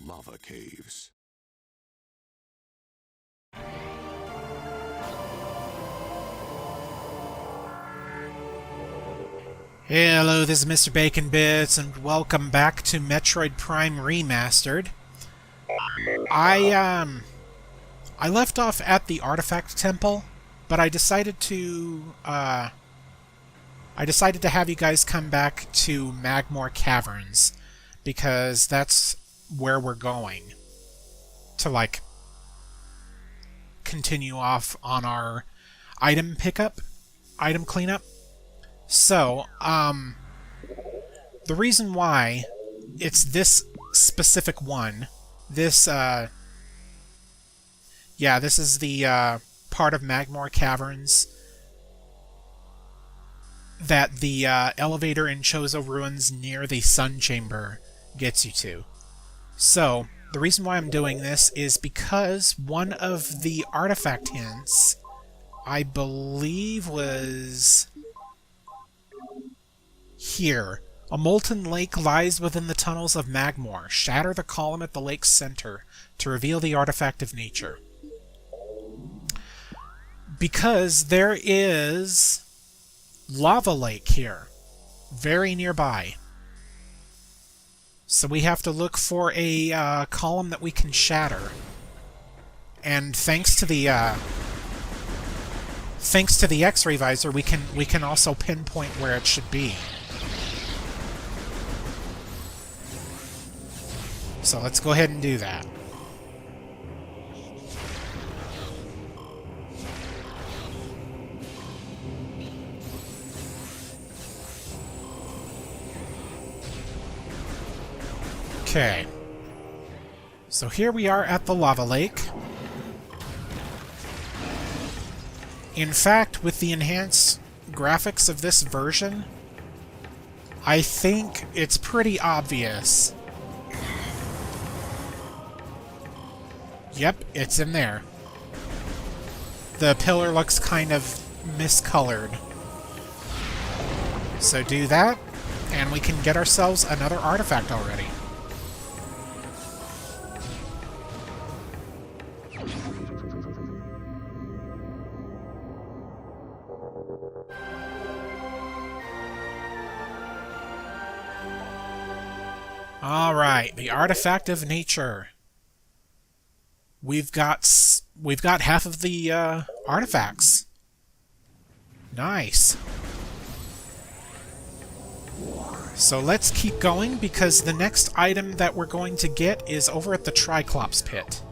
lava caves. Hello, this is Mr. Bacon Bits, and welcome back to Metroid Prime Remastered. I left off at the Artifact Temple, but I decided to have you guys come back to Magmoor Caverns, because that's where we're going to, like, continue off on our item cleanup. So, the reason why it's this specific one, this is the, part of Magmoor Caverns that the, elevator in Chozo Ruins near the Sun Chamber gets you to. So, the reason why I'm doing this is because one of the artifact hints, I believe, was here. A molten lake lies within the tunnels of Magmoor. Shatter the column at the lake's center to reveal the artifact of nature. Because there is lava lake here, very nearby. So we have to look for a column that we can shatter. And thanks to the X-ray visor, we can also pinpoint where it should be. So let's go ahead and do that. Okay. So here we are at the lava lake. In fact, with the enhanced graphics of this version, I think it's pretty obvious. Yep, it's in there. The pillar looks kind of miscolored. So do that, and we can get ourselves another artifact already. Alright, the artifact of nature. We've got half of the artifacts. Nice. So let's keep going, because the next item that we're going to get is over at the Triclops pit.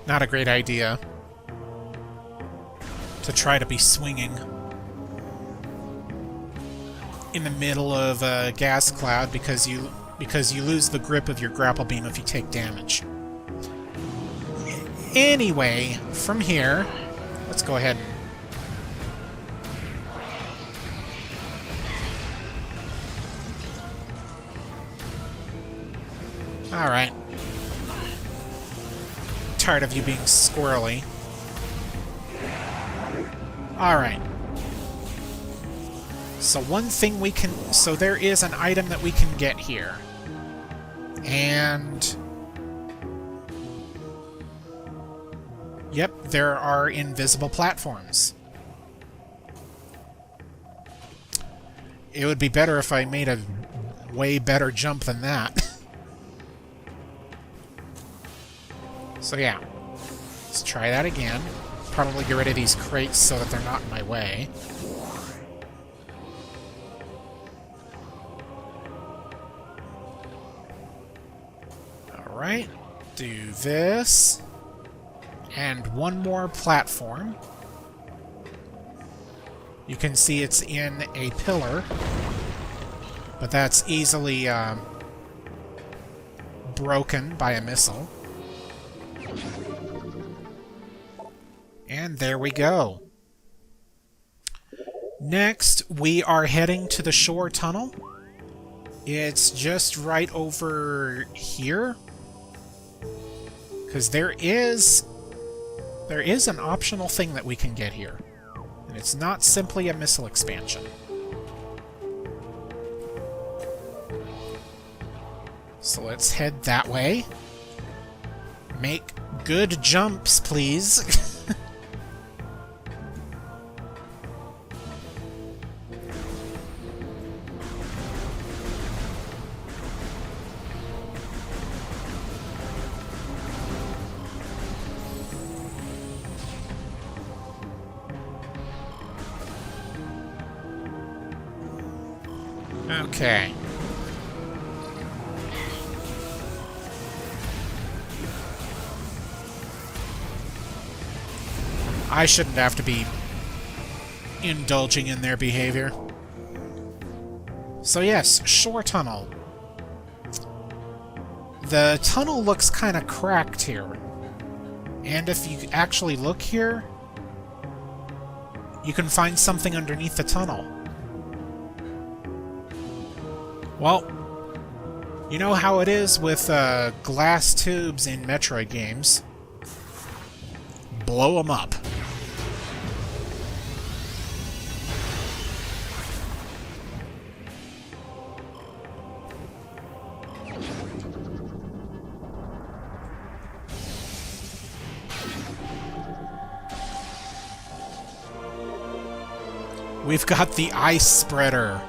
Not a great idea to try to be swinging in the middle of a gas cloud, because you lose the grip of your grapple beam if you take damage. Anyway, from here, let's go ahead and... Alright. Tired of you being squirrely. Alright. So so there is an item that we can get here. And... Yep, there are invisible platforms. It would be better if I made a way better jump than that. So yeah, let's try that again. Probably get rid of these crates so that they're not in my way. Alright, do this. And one more platform. You can see it's in a pillar, but that's easily broken by a missile. And there we go. Next, we are heading to the shore tunnel. It's just right over here. Because there is an optional thing that we can get here. And it's not simply a missile expansion. So let's head that way. Make good jumps, please. Okay. I shouldn't have to be indulging in their behavior. So yes, shore tunnel. The tunnel looks kind of cracked here. And if you actually look here, you can find something underneath the tunnel. Well, you know how it is with glass tubes in Metroid games. Blow them up. We've got the Ice Spreader.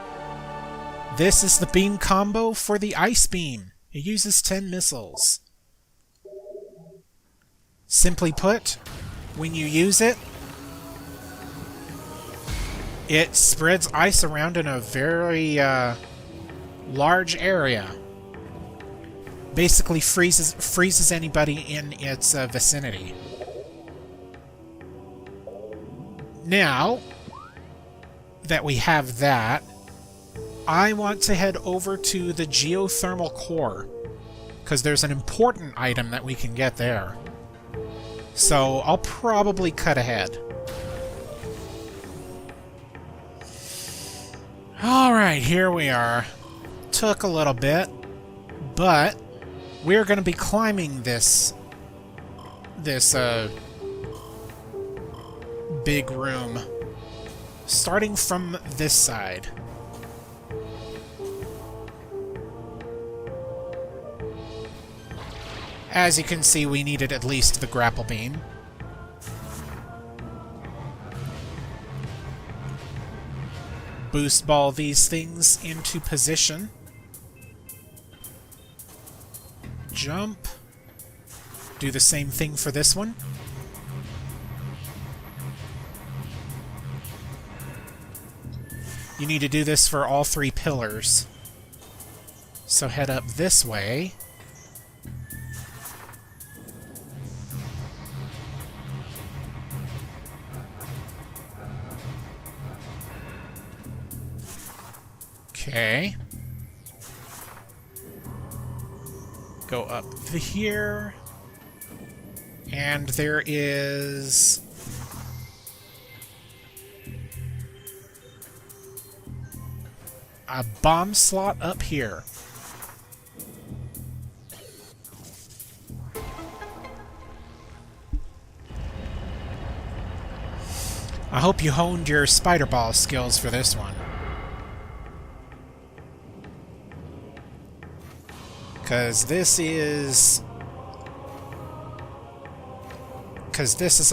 This is the beam combo for the Ice Beam. It uses 10 missiles. Simply put, when you use it, it spreads ice around in a very large area. Basically freezes anybody in its vicinity. Now that we have that, I want to head over to the geothermal core, because there's an important item that we can get there. So I'll probably cut ahead. Alright, here we are. Took a little bit, but we're going to be climbing this big room, starting from this side. As you can see, we needed at least the grapple beam. Boost ball these things into position. Jump. Do the same thing for this one. You need to do this for all three pillars. So head up this way. Okay. Go up here. And there is a bomb slot up here. I hope you honed your spider ball skills for this one. Because this is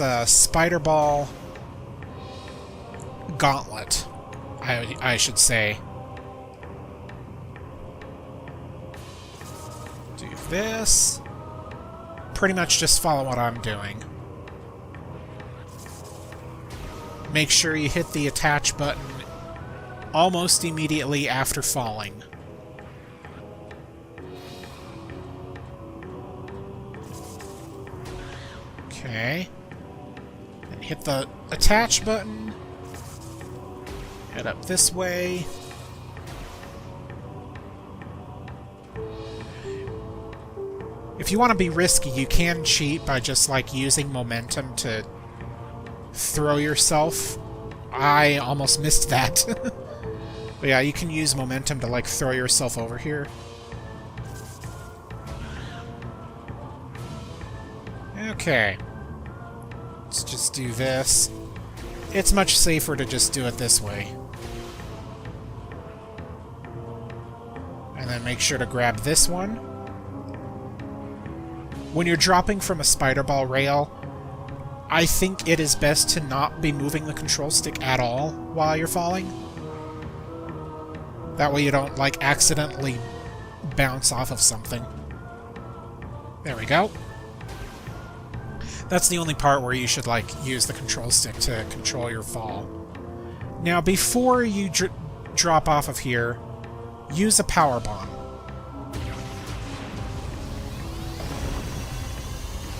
a spider ball gauntlet, I should say. Do this. Pretty much just follow what I'm doing. Make sure you hit the attach button almost immediately after falling. Okay. And hit the attach button. Head up this way. If you want to be risky, you can cheat by just, like, using momentum to throw yourself I almost missed that. But yeah, you can use momentum to, like, throw yourself over here. Okay. Let's just do this. It's much safer to just do it this way. And then make sure to grab this one. When you're dropping from a spider ball rail, I think it is best to not be moving the control stick at all while you're falling. That way you don't, like, accidentally bounce off of something. There we go. That's the only part where you should, like, use the control stick to control your fall. Now, before you drop off of here, use a power bomb.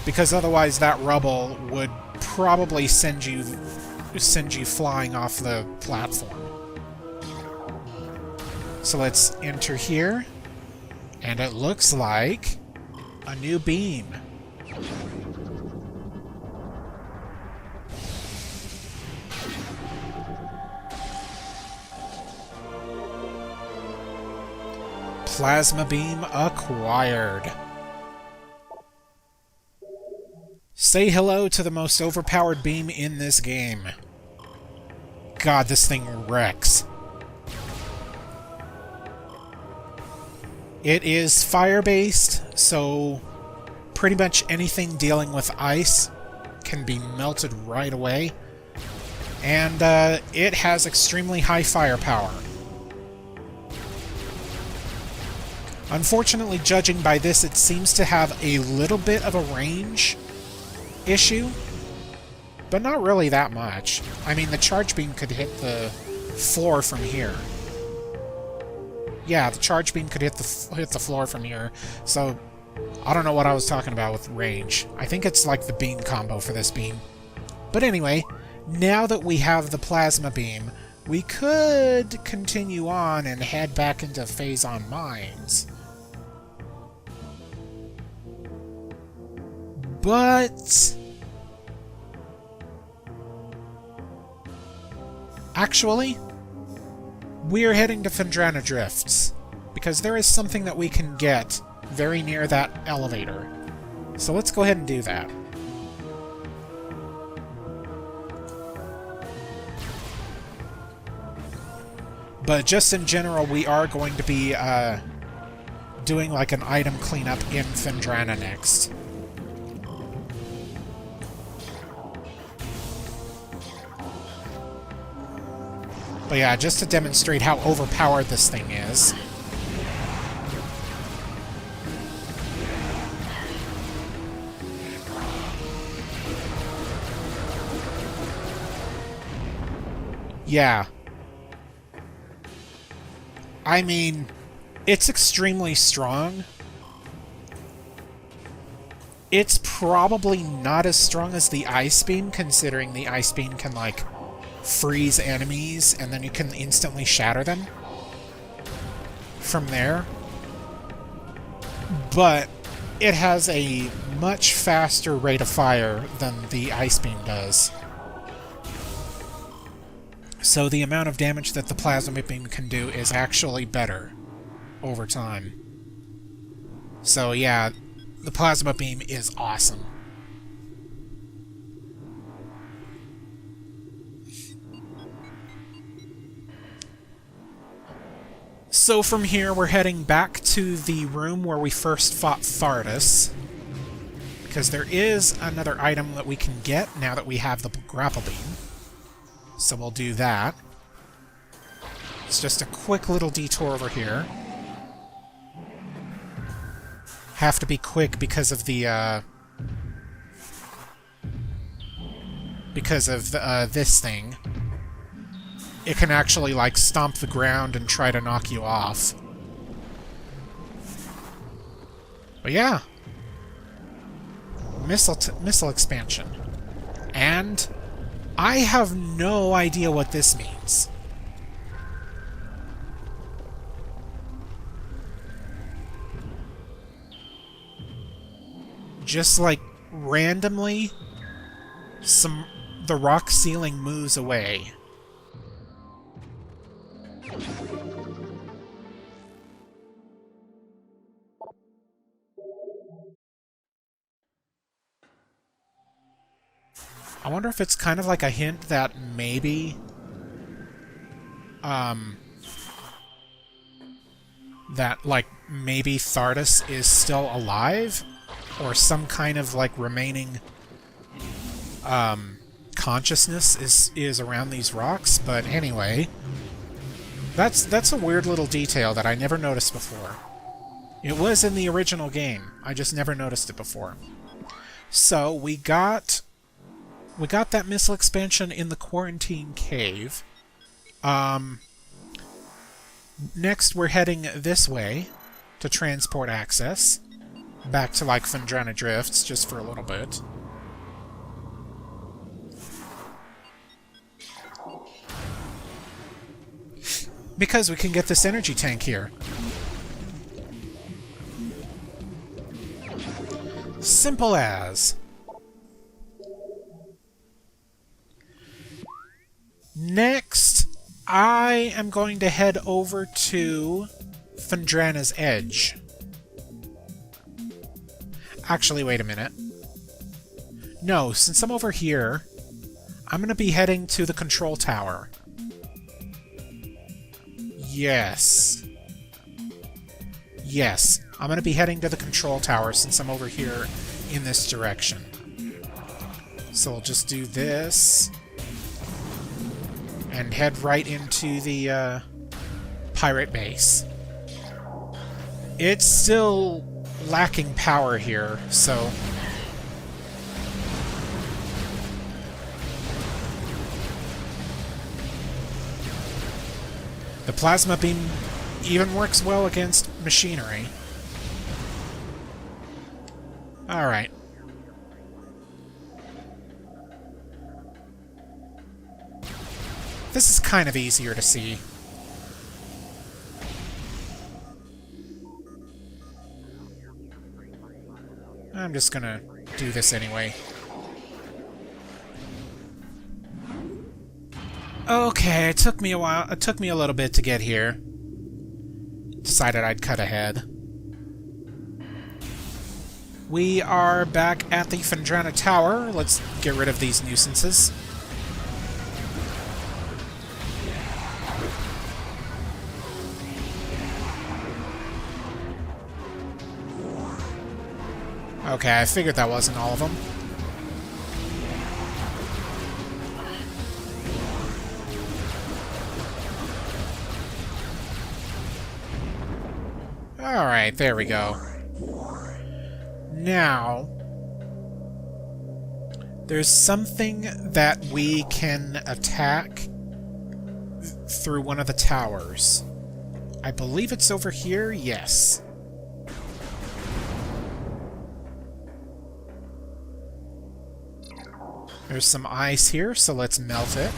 Because otherwise that rubble would probably send you flying off the platform. So let's enter here, and it looks like a new beam. Plasma beam acquired. Say hello to the most overpowered beam in this game. God, this thing wrecks. It is fire-based, so pretty much anything dealing with ice can be melted right away. And it has extremely high firepower. Unfortunately, judging by this, it seems to have a little bit of a range issue, but not really that much. I mean, the charge beam could hit the floor from here. Yeah, the charge beam could hit the floor from here, so I don't know what I was talking about with range. I think it's like the beam combo for this beam. But anyway, now that we have the plasma beam, we could continue on and head back into Phazon Mines. But actually, we're heading to Phendrana Drifts, because there is something that we can get very near that elevator. So let's go ahead and do that. But just in general, we are going to be doing like an item cleanup in Phendrana next. But yeah, just to demonstrate how overpowered this thing is. Yeah. I mean, it's extremely strong. It's probably not as strong as the Ice Beam, considering the Ice Beam can, like, freeze enemies, and then you can instantly shatter them from there. But it has a much faster rate of fire than the Ice Beam does. So the amount of damage that the Plasma Beam can do is actually better over time. So yeah, the Plasma Beam is awesome. So from here, we're heading back to the room where we first fought Thardus, because there is another item that we can get now that we have the grapple beam. So we'll do that. It's just a quick little detour over here. Have to be quick because of the this thing. It can actually, like, stomp the ground and try to knock you off. But yeah. Missile expansion. And I have no idea what this means. Just, like, randomly, the rock ceiling moves away. I wonder if it's kind of like a hint that maybe... that, like, maybe Thardus is still alive? Or some kind of, like, remaining... consciousness is around these rocks, but anyway... That's a weird little detail that I never noticed before. It was in the original game. I just never noticed it before. So, we got that missile expansion in the Quarantine Cave. Next, we're heading this way to transport access. Back to, like, Phendrana Drifts, just for a little bit. Because we can get this energy tank here. Simple as. Next, I am going to head over to Phendrana's Edge. Actually, wait a minute. No, since I'm over here, I'm going to be heading to the control tower. Yes. Yes, I'm going to be heading to the control tower since I'm over here in this direction. So we'll just do this. And head right into the pirate base. It's still lacking power here, so... The plasma beam even works well against machinery. Alright. This is kind of easier to see. I'm just gonna do this anyway. Okay, it took me a while. It took me a little bit to get here. Decided I'd cut ahead. We are back at the Phendrana Tower. Let's get rid of these nuisances. Okay, I figured that wasn't all of them. Alright, there we go. Now, there's something that we can attack through one of the towers. I believe it's over here, yes. There's some ice here, so let's melt it.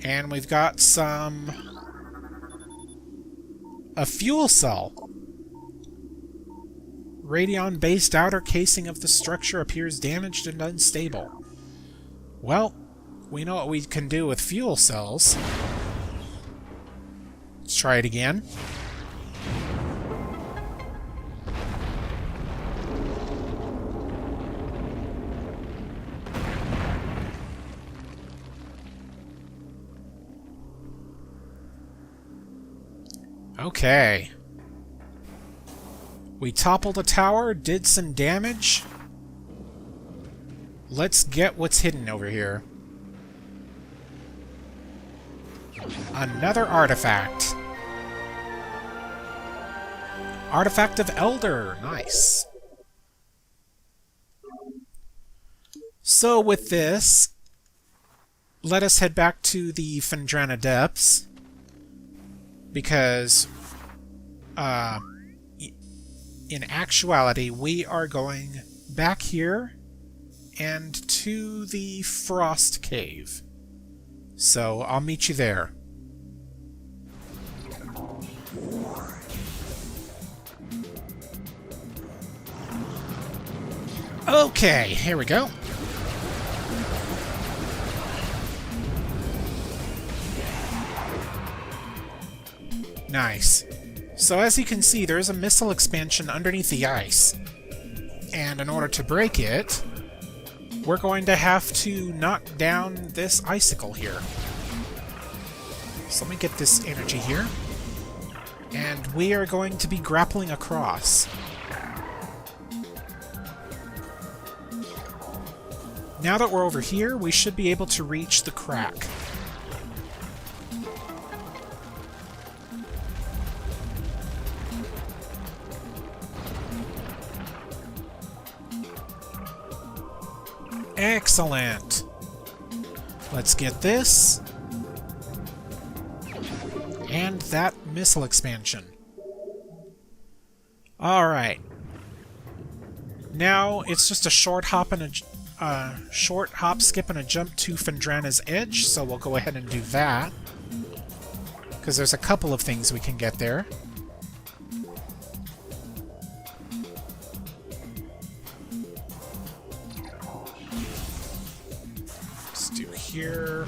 And we've got a fuel cell. Radion-based outer casing of the structure appears damaged and unstable. Well, we know what we can do with fuel cells. Let's try it again. Okay. We toppled a tower, did some damage. Let's get what's hidden over here. Another artifact. Artifact of Elder. Nice. So with this, let us head back to the Phendrana Depths. Because, in actuality, we are going back here and to the Frost Cave. So, I'll meet you there. Okay, here we go. Nice. So as you can see, there is a missile expansion underneath the ice. And in order to break it, we're going to have to knock down this icicle here. So let me get this energy here. And we are going to be grappling across. Now that we're over here, we should be able to reach the crack. Excellent! Let's get this. And that missile expansion. Alright. Now it's just a short hop, skip, and a jump to Phendrana's Edge, so we'll go ahead and do that. Because there's a couple of things we can get there. Let's do here.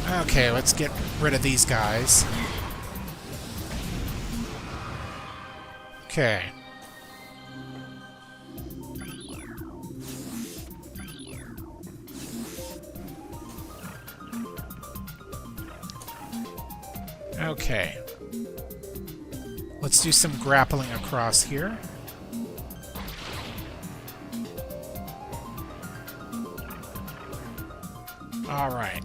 Okay, let's get rid of these guys. Okay. Okay. Let's do some grappling across here. All right.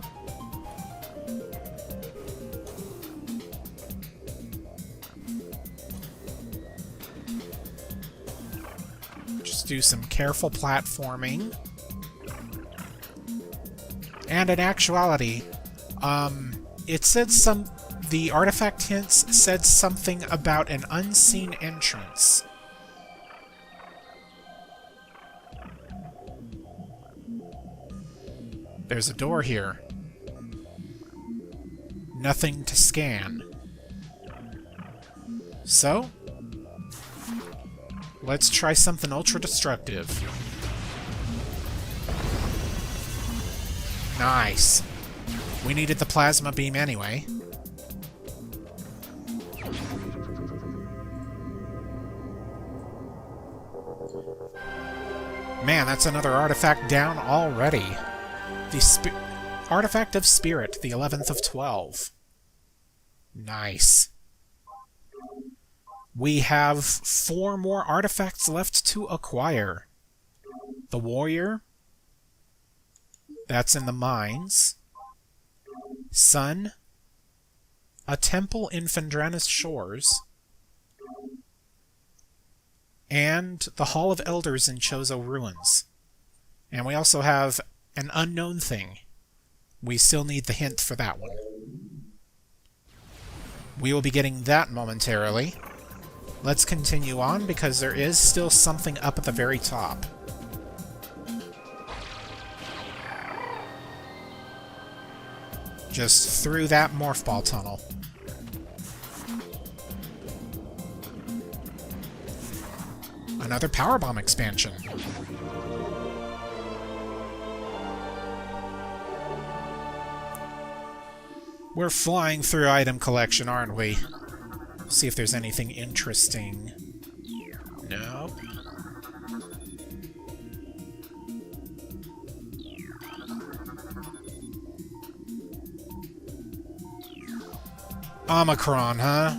Just do some careful platforming. And in actuality, it said the artifact hints said something about an unseen entrance. There's a door here. Nothing to scan. So, let's try something ultra-destructive. Nice. We needed the plasma beam anyway. Man, that's another artifact down already. The Artifact of Spirit, the 11th of 12. Nice. We have 4 more artifacts left to acquire. The Warrior. That's in the mines. Sun. A temple in Phendrana's shores. And the Hall of Elders in Chozo Ruins. And we also have an unknown thing. We still need the hint for that one. We will be getting that momentarily. Let's continue on, because there is still something up at the very top. Just through that morph ball tunnel. Another power bomb expansion. We're flying through item collection, aren't we? See if there's anything interesting. No. Omicron, huh?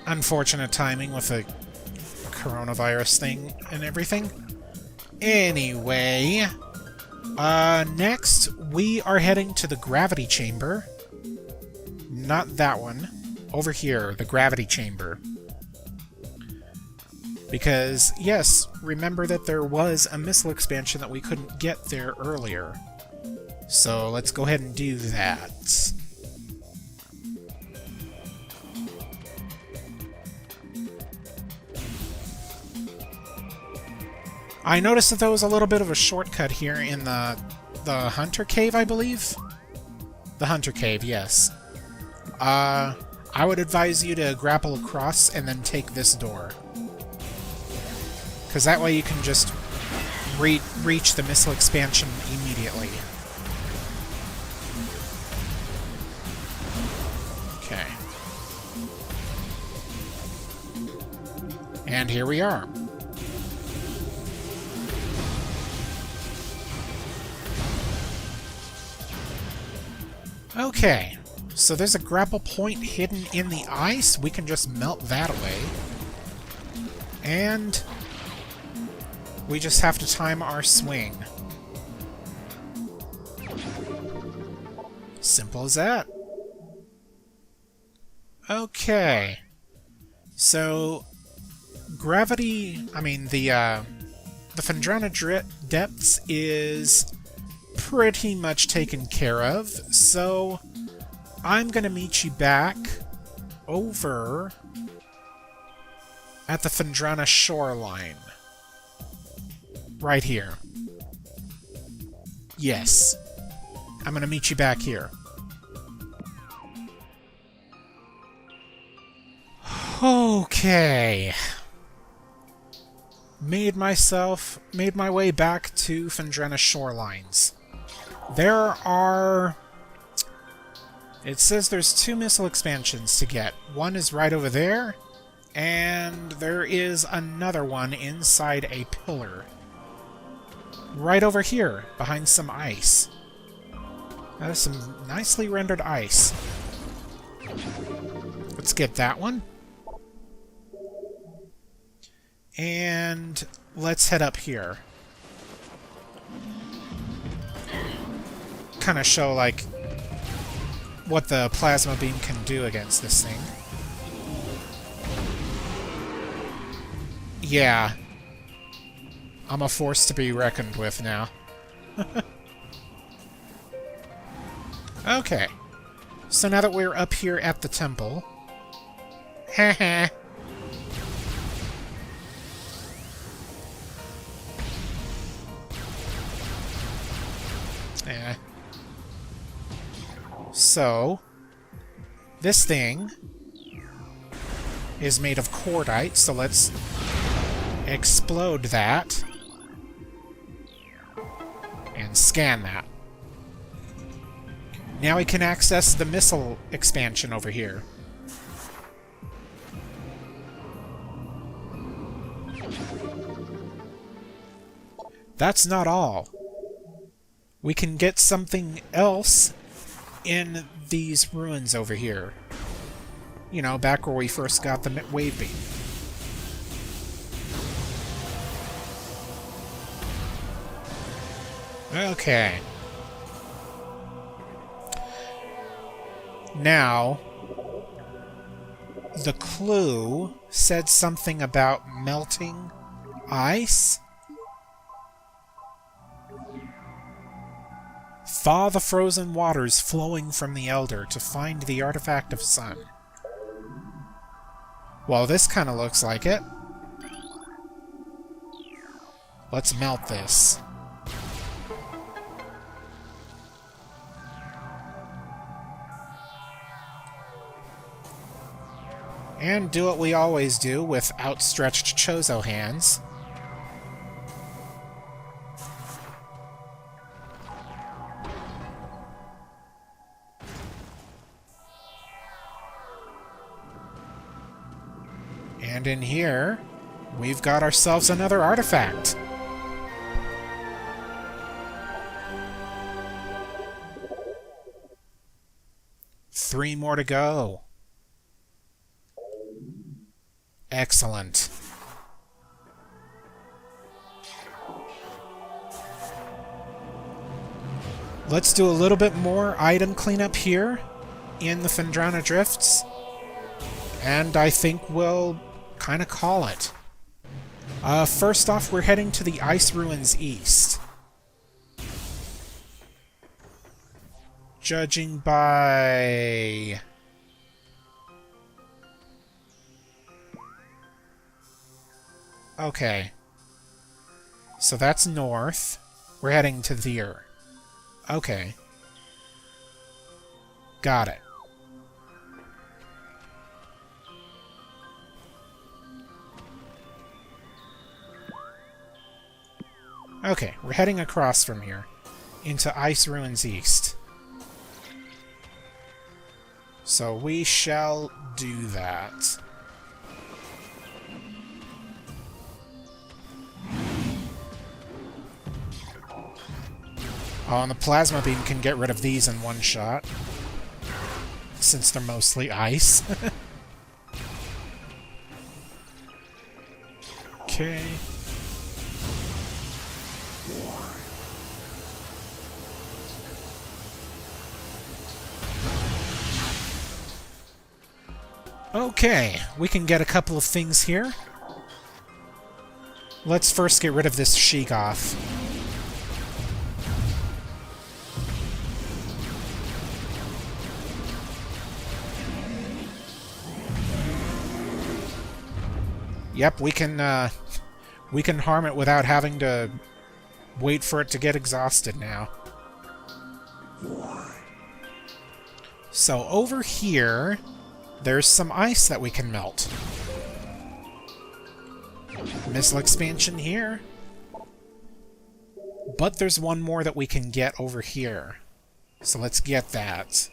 Unfortunate timing with the coronavirus thing and everything. Anyway, next we are heading to the gravity chamber. Not that one. Over here, the gravity chamber. Because, yes, remember that there was a missile expansion that we couldn't get there earlier. So let's go ahead and do that. I noticed that there was a little bit of a shortcut here in the Hunter Cave, I believe? The Hunter Cave, yes. I would advise you to grapple across and then take this door. Because that way you can just reach the missile expansion immediately. Okay. And here we are. Okay, so there's a grapple point hidden in the ice. We can just melt that away. And we just have to time our swing. Simple as that. Okay. So, gravity, the Phendrana depths is pretty much taken care of, so I'm gonna meet you back over at the Phendrana shoreline. Right here. Yes. I'm gonna meet you back here. Okay. Made my way back to Phendrana shorelines. There are... It says there's 2 missile expansions to get. One is right over there, and there is another one inside a pillar. Right over here, behind some ice. That is some nicely rendered ice. Let's get that one. And let's head up here. Kind of show, like, what the plasma beam can do against this thing. Yeah. I'm a force to be reckoned with now. Okay. So now that we're up here at the temple... Heh. So, this thing is made of cordite, so let's explode that and scan that. Now we can access the missile expansion over here. That's not all. We can get something else in these ruins over here. You know, back where we first got the wave beam. Okay. Now, the clue said something about melting ice. Thaw the frozen waters flowing from the Elder to find the artifact of sun. Well, this kind of looks like it. Let's melt this. And do what we always do with outstretched Chozo hands. And in here, we've got ourselves another artifact. Three more to go. Excellent. Let's do a little bit more item cleanup here in the Phendrana Drifts. And I think we'll kind of call it. First off, we're heading to the Ice Ruins East. Judging by... Okay. So that's north. We're heading to there. Okay. Got it. Okay, we're heading across from here into Ice Ruins East. So we shall do that. Oh, and the plasma beam can get rid of these in one shot, since they're mostly ice. Okay. Okay, we can get a couple of things here. Let's first get rid of this Sheegoth. Yep, we can harm it without having to wait for it to get exhausted now. So over here, there's some ice that we can melt. Missile expansion here. But there's one more that we can get over here. So let's get that.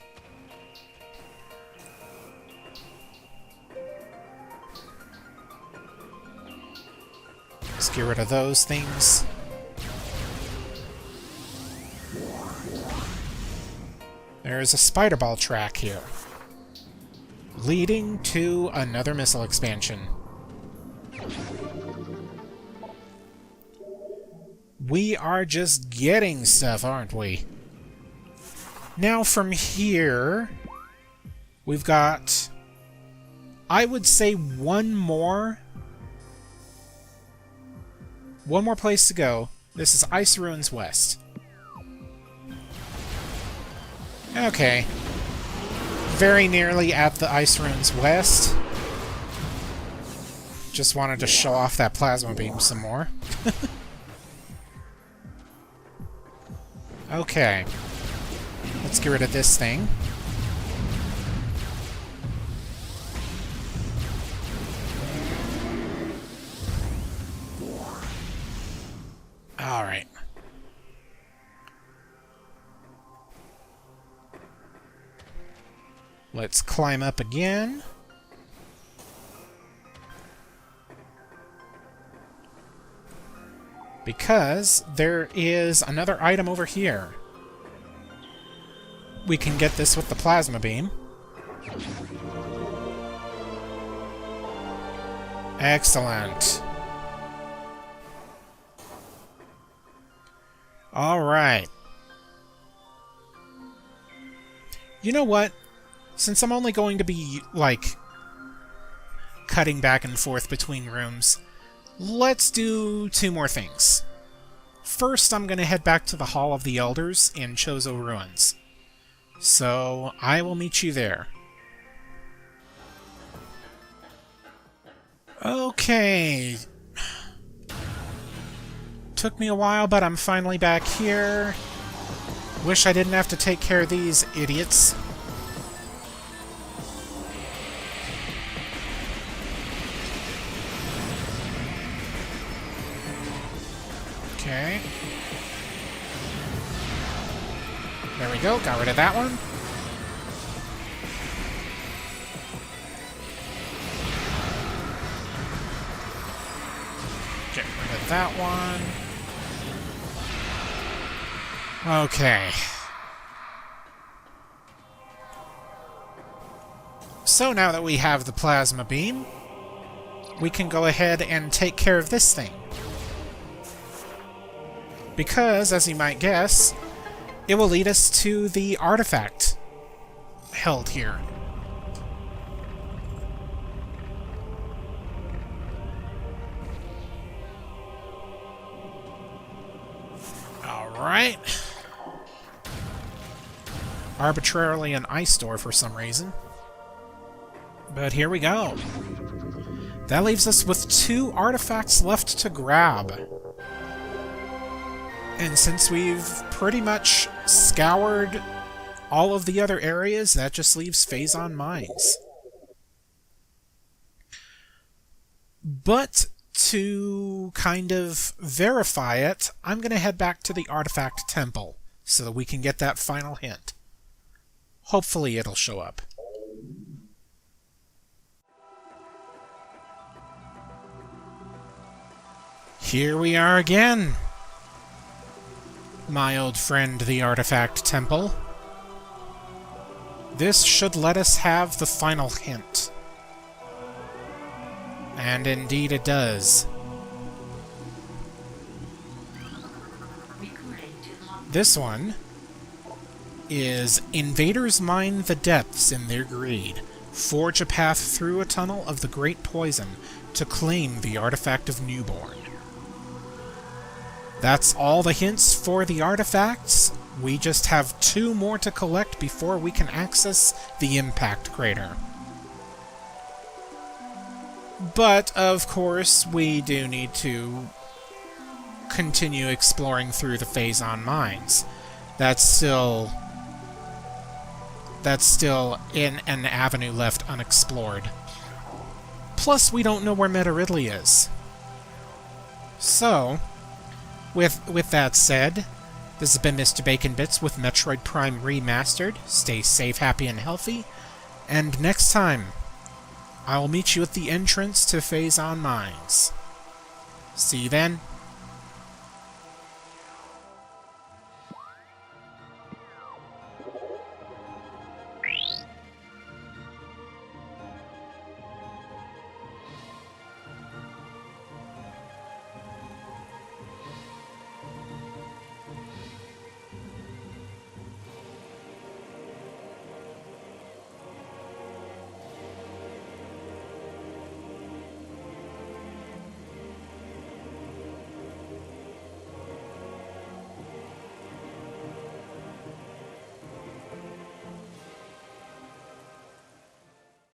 Let's get rid of those things. There's a spider ball track here, leading to another missile expansion. We are just getting stuff, aren't we? Now from here, we've got, I would say, one more place to go. This is Ice Ruins West. Okay. Very nearly at the Ice Ruins West. Just wanted to show off that plasma beam some more. Okay. Let's get rid of this thing. Alright. Let's climb up again. Because there is another item over here. We can get this with the plasma beam. Excellent. Alright. You know what? Since I'm only going to be, like, cutting back and forth between rooms, let's do 2 more things. First, I'm going to head back to the Hall of the Elders in Chozo Ruins. So, I will meet you there. Okay. Took me a while, but I'm finally back here. Wish I didn't have to take care of these idiots. Okay. There we go, got rid of that one. Get rid of that one. Okay. So now that we have the plasma beam, we can go ahead and take care of this thing. Because, as you might guess, it will lead us to the artifact held here. Alright. Arbitrarily an ice door for some reason. But here we go. That leaves us with 2 artifacts left to grab. And since we've pretty much scoured all of the other areas, that just leaves Phazon Mines. But to kind of verify it, I'm going to head back to the Artifact Temple so that we can get that final hint. Hopefully it'll show up. Here we are again, my old friend, the Artifact Temple. This should let us have the final hint. And indeed it does. This one is: invaders mine the depths in their greed, forge a path through a tunnel of the Great Poison to claim the artifact of Newborn. That's all the hints for the artifacts. We just have 2 more to collect before we can access the impact crater. But, of course, we do need to continue exploring through the Phazon mines. That's still in an avenue left unexplored. Plus, we don't know where Metroid is. So, with that said, this has been Mr. Bacon Bits with Metroid Prime Remastered. Stay safe, happy, and healthy. And next time, I will meet you at the entrance to Phazon Mines. See you then.